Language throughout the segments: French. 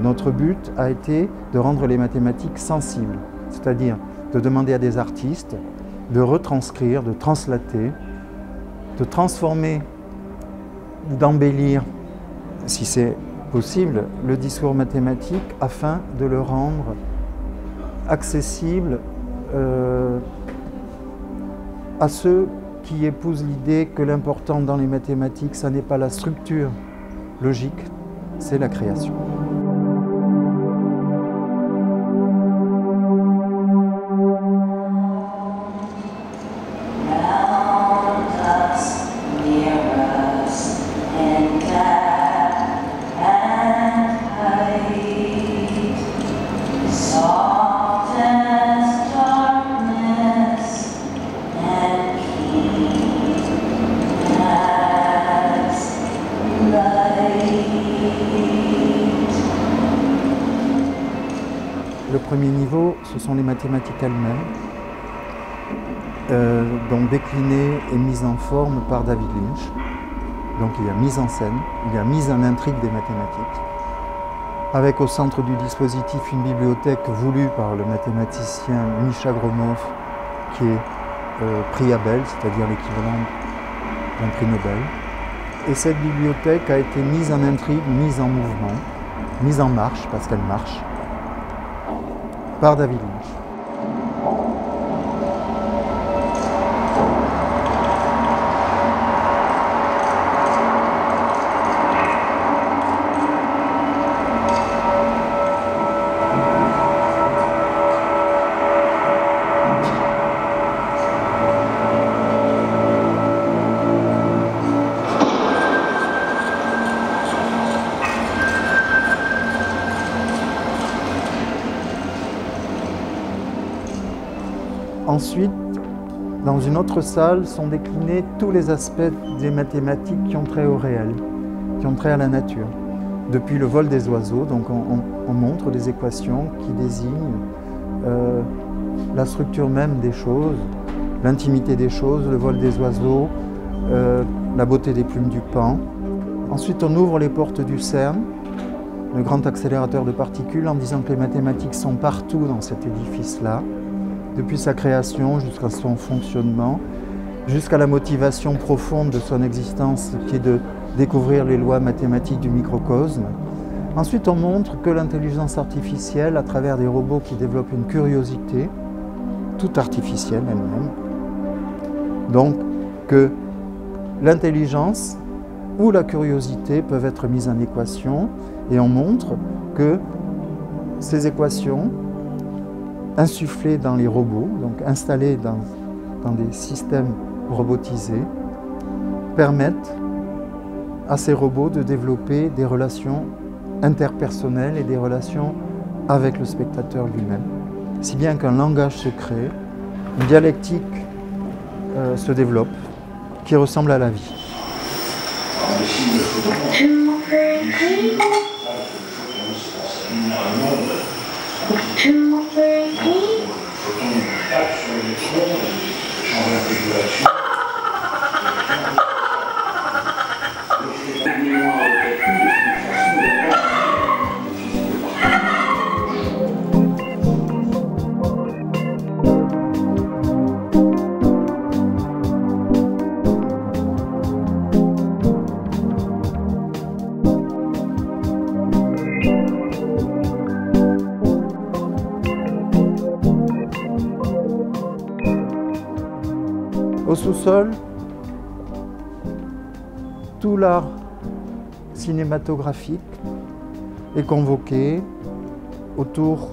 Notre but a été de rendre les mathématiques sensibles, c'est-à-dire de demander à des artistes de retranscrire, de translater, de transformer, d'embellir, si c'est possible, le discours mathématique afin de le rendre accessible à ceux qui épousent l'idée que l'important dans les mathématiques, ça n'est pas la structure logique, c'est la création. Le premier niveau, ce sont les mathématiques elles-mêmes, donc déclinées et mises en forme par David Lynch. Donc il y a mise en scène, il y a mise en intrigue des mathématiques, avec au centre du dispositif une bibliothèque voulue par le mathématicien Misha Gromov, qui est prix Abel, c'est-à-dire l'équivalent d'un prix Nobel. Et cette bibliothèque a été mise en intrigue, mise en mouvement, mise en marche, parce qu'elle marche, par David Lynch. Ensuite, dans une autre salle, sont déclinés tous les aspects des mathématiques qui ont trait au réel, qui ont trait à la nature. Depuis le vol des oiseaux, donc on montre des équations qui désignent la structure même des choses, l'intimité des choses, le vol des oiseaux, la beauté des plumes du paon. Ensuite, on ouvre les portes du CERN, le grand accélérateur de particules, en disant que les mathématiques sont partout dans cet édifice-là, depuis sa création jusqu'à son fonctionnement, jusqu'à la motivation profonde de son existence qui est de découvrir les lois mathématiques du microcosme. Ensuite, on montre que l'intelligence artificielle, à travers des robots qui développent une curiosité, toute artificielle elle-même, donc que l'intelligence ou la curiosité peuvent être mises en équation, et on montre que ces équations insufflés dans les robots, donc installés dans des systèmes robotisés, permettent à ces robots de développer des relations interpersonnelles et des relations avec le spectateur lui-même. Si bien qu'un langage se crée, une dialectique se développe qui ressemble à la vie. Au sous-sol, tout l'art cinématographique est convoqué autour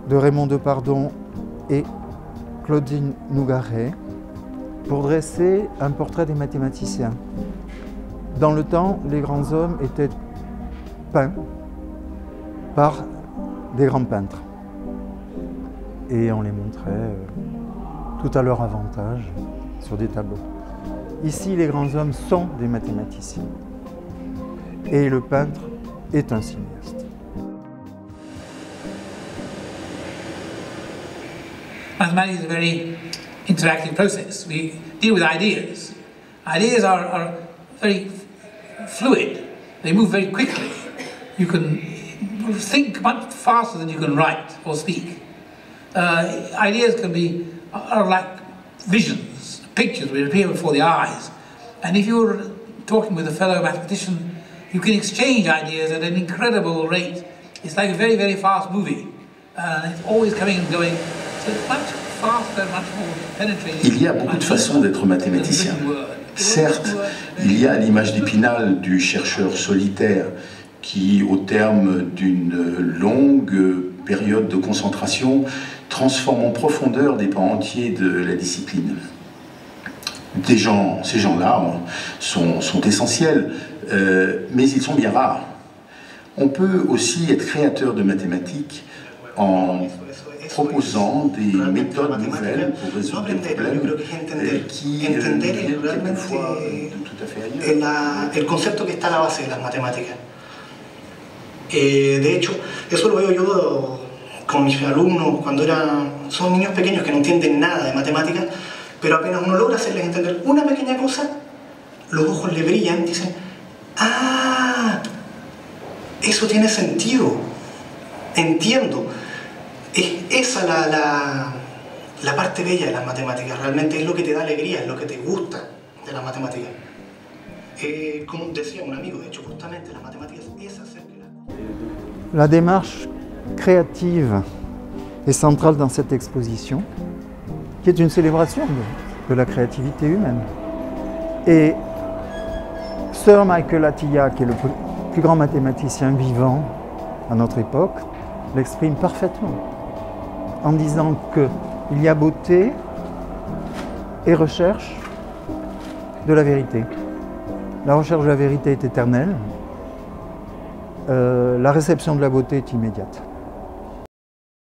de Raymond Depardon et Claudine Nougaret pour dresser un portrait des mathématiciens. Dans le temps, les grands hommes étaient peints par des grands peintres et on les montrait tout à leur avantage sur des tableaux. Ici, les grands hommes sont des mathématiciens et le peintre est un cinéaste. Mathematics is a very interactive process. We deal with ideas. Ideas are very fluid. They move very quickly. You can you think much faster than you can write or speak. Ideas can be are like visions, pictures which appear before the eyes. And if you're talking with a fellow mathematician, you can exchange ideas at an incredible rate. It's like a very, very fast movie. It's always coming and going. So it's much faster, much more penetrating. Il y a beaucoup de façons d'être mathématicien. Certes, il y a l'image d'Épinal du chercheur solitaire qui, au terme d'une longue période de concentration, transforme en profondeur des pans entiers de la discipline. Ces gens-là sont essentiels, mais ils sont bien rares. On peut aussi être créateur de mathématiques en proposant des méthodes nouvelles pour résoudre des problèmes qui viennent quelquefois de tout à fait ailleurs. El concepto que está a la base de las matemáticas. De hecho, eso lo veo yo con mis alumnos cuando son niños pequeños que no entienden nada de matemáticas, pero apenas uno logra hacerles entender una pequeña cosa, los ojos le brillan, dicen, ¡ah! Eso tiene sentido, entiendo. Es esa la parte bella de las matemáticas, realmente es lo que te da alegría, es lo que te gusta de las matemáticas. Como decía un amigo, de hecho, justamente las matemáticas es hacer que La démarche créative est centrale dans cette exposition, qui est une célébration de la créativité humaine. Et Sir Michael Atiyah, qui est le plus grand mathématicien vivant à notre époque, l'exprime parfaitement en disant qu'il y a beauté et recherche de la vérité. La recherche de la vérité est éternelle, la réception de la beauté est immédiate.